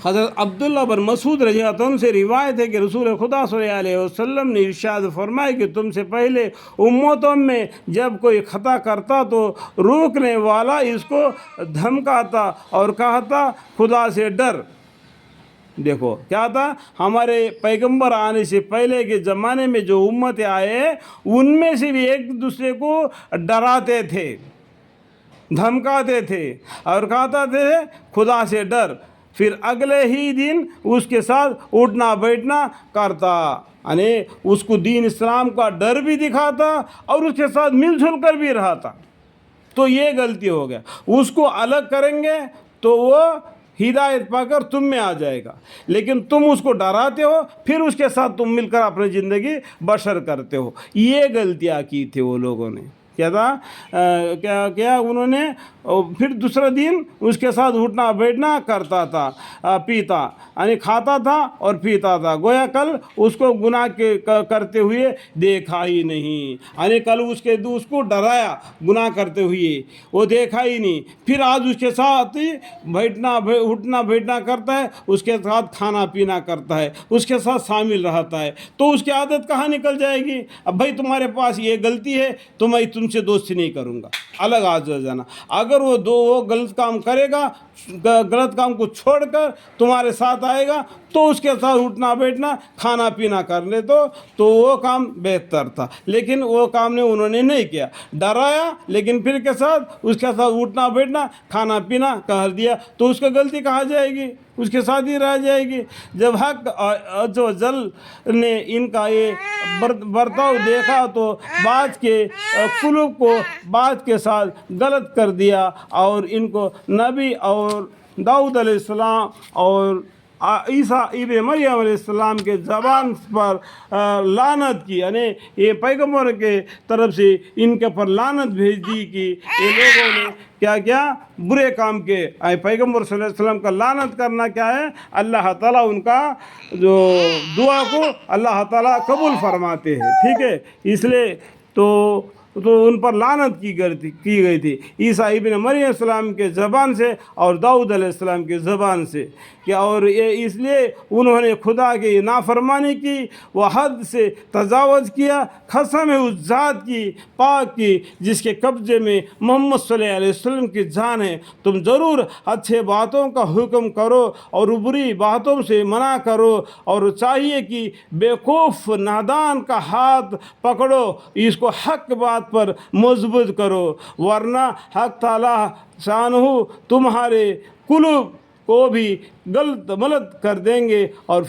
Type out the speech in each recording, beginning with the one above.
حضرت عبداللہ بن مسعود رضی اللہ عنہ سے روایت ہے کہ رسول خدا صلی اللہ علیہ وسلم نے ارشاد فرمایا کہ تم سے پہلے امتوں میں جب کوئی خطا کرتا تو روکنے والا اس کو دھمکاتا اور کہتا خدا سے ڈر۔ دیکھو کیا تھا، ہمارے پیغمبر آنے سے پہلے کے زمانے میں جو امتیں آئے ان میں سے بھی ایک دوسرے کو ڈراتے تھے، دھمکاتے تھے اور کہتے تھے خدا سے ڈر، پھر اگلے ہی دن اس کے ساتھ اٹھنا بیٹھنا کرتا، یعنی اس کو دین اسلام کا ڈر بھی دکھاتا اور اس کے ساتھ مل جل کر بھی رہا تھا۔ تو یہ غلطی ہو گیا، اس کو الگ کریں گے تو وہ ہدایت پا کر تم میں آ جائے گا، لیکن تم اس کو ڈراتے ہو پھر اس کے ساتھ تم مل کر اپنی زندگی بسر کرتے ہو۔ یہ غلطیاں کی تھی وہ لوگوں نے، کیا تھا کیا انہوں نے پھر دوسرا دن اس کے ساتھ اٹھنا بیٹھنا کرتا تھا، پیتا، یعنی کھاتا تھا اور پیتا تھا، گویا کل اس کو گناہ کرتے ہوئے دیکھا ہی نہیں، یعنی کل اس کو ڈرایا گناہ کرتے ہوئے، وہ دیکھا ہی نہیں، پھر آج اس کے ساتھ اٹھنا بیٹھنا کرتا ہے، اس کے ساتھ کھانا پینا کرتا ہے، اس کے ساتھ شامل رہتا ہے، تو اس کی عادت کہاں نکل جائے گی؟ اب بھائی تمہارے پاس یہ غلطی ہے تو میں تم سے دوستی نہیں کروں گا، الگ آ جانا۔ اگر وہ غلط کام کرے گا، غلط کام کو چھوڑ کر تمہارے ساتھ آئے گا تو اس کے ساتھ اٹھنا بیٹھنا کھانا پینا کر لے تو وہ کام بہتر تھا، لیکن وہ کام انہوں نے نہیں کیا، ڈرایا لیکن پھر کے ساتھ اس کے ساتھ اٹھنا بیٹھنا کھانا پینا کر دیا، تو اس کو غلطی کہا جائے گی؟ اس کے ساتھ ہی رہ جائے گی۔ جب حق عز و جل نے ان کا یہ برتاؤ دیکھا تو بعض کے قلوب کو بعض کے ساتھ غلط کر دیا اور ان کو نبی اور داؤد علیہ السلام اور عیسیٰ ابن مریم علیہ السلام کے زبان پر لعنت کی، یعنی یہ پیغمبر کے طرف سے ان کے پر لعنت بھیج دی کہ یہ لوگوں نے کیا برے کام کے۔ پیغمبر صلی اللہ علیہ وسلم کا لعنت کرنا کیا ہے؟ اللہ تعالیٰ ان کا جو دعا کو اللہ تعالیٰ قبول فرماتے ہیں، ٹھیک ہے، اس لیے تو ان پر لعنت کی گئی تھی عیسیٰ ابن مریم علیہ السلام کے زبان سے اور داؤد علیہ السلام کے زبان سے، اور اس لیے انہوں نے خدا کی نافرمانی کی، وہ حد سے تجاوز کیا۔ قسم ہے اس ذات کی پاک کی جس کے قبضے میں محمد صلی اللہ علیہ وسلم کی جان ہے، تم ضرور اچھے باتوں کا حکم کرو اور بری باتوں سے منع کرو، اور چاہیے کہ بیوقوف نادان کا ہاتھ پکڑو، اس کو حق بات پر مضبوط کرو، ورنہ حق تعالیٰ شانہ تمہارے قلوب کو بھی غلط ملت کر دیں گے، اور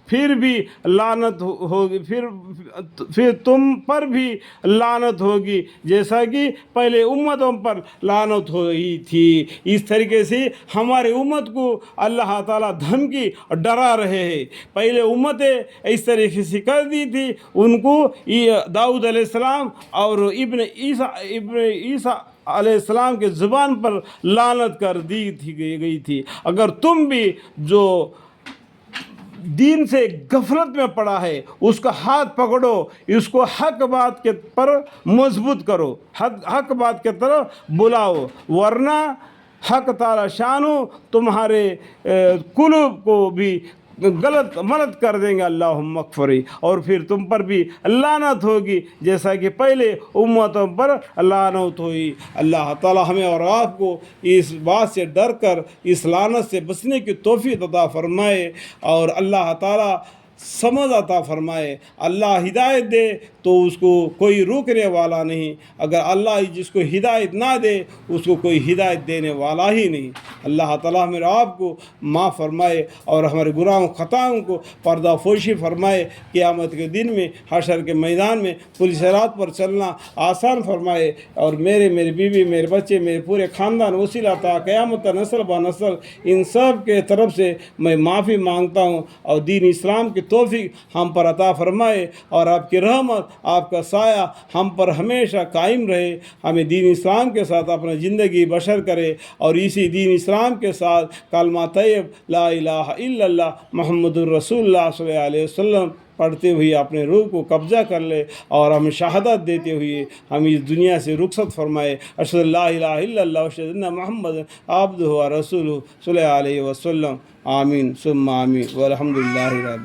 پھر بھی لعنت ہوگی، پھر تم پر بھی لعنت ہوگی جیسا کہ پہلے امتوں پر لعنت ہوئی تھی۔ اس طریقے سے ہمارے امت کو اللہ تعالیٰ دھمکی اور ڈرا رہے ہیں۔ پہلے امتیں اس طریقے سے کر دی تھی، ان کو داؤد علیہ السلام اور ابن عیسیٰ علیہ السلام کے زبان پر لعنت کر دی گئی تھی۔ اگر تم بھی جو دین سے غفلت میں پڑا ہے اس کا ہاتھ پکڑو، اس کو حق بات کے پر مضبوط کرو، حق بات کے طرف بلاؤ، ورنہ حق تعالی شانو تمہارے قلوب کو بھی غلط ملت کر دیں گے، اللہم اغفری، اور پھر تم پر بھی لعنت ہوگی جیسا کہ پہلے امتوں پر لعنت ہوئی۔ اللہ تعالی ہمیں اور آپ کو اس بات سے ڈر کر اس لعنت سے بچنے کی توفیق عطا فرمائے، اور اللہ تعالی سمجھ عطا فرمائے۔ اللہ ہدایت دے تو اس کو کوئی روکنے والا نہیں، اگر اللہ جس کو ہدایت نہ دے اس کو کوئی ہدایت دینے والا ہی نہیں۔ اللہ تعالیٰ میرے آپ کو معاف فرمائے اور ہمارے گناہوں خطاؤں کو پردہ فوشی فرمائے، قیامت کے دن میں حشر کے میدان میں پوری صراط پر چلنا آسان فرمائے، اور میری بیوی، میرے بچے، میرے پورے خاندان وسیلہ عطا قیامت نسل با نسل ان سب کے طرف سے میں معافی مانگتا ہوں، اور دین اسلام کی توفیق ہم پر عطا فرمائے، اور آپ کی رحمت، آپ کا سایہ ہم پر ہمیشہ قائم رہے، ہمیں دین اسلام کے ساتھ اپنا زندگی بسر کرے، اور اسی دین اسلام کے ساتھ کلمہ طیب لا الہ الا اللہ محمد الرسول اللہ صلی اللہ علیہ وسلم پڑھتے ہوئے اپنے روح کو قبضہ کر لے، اور ہمیں شہادت دیتے ہوئے ہم اس دنیا سے رخصت فرمائے۔ اشہد ان لا الہ الا اللہ واشہد ان محمد عبدہ ورسولہ صلی اللہ علیہ وسلم۔ آمین ثم آمین والحمد للہ رب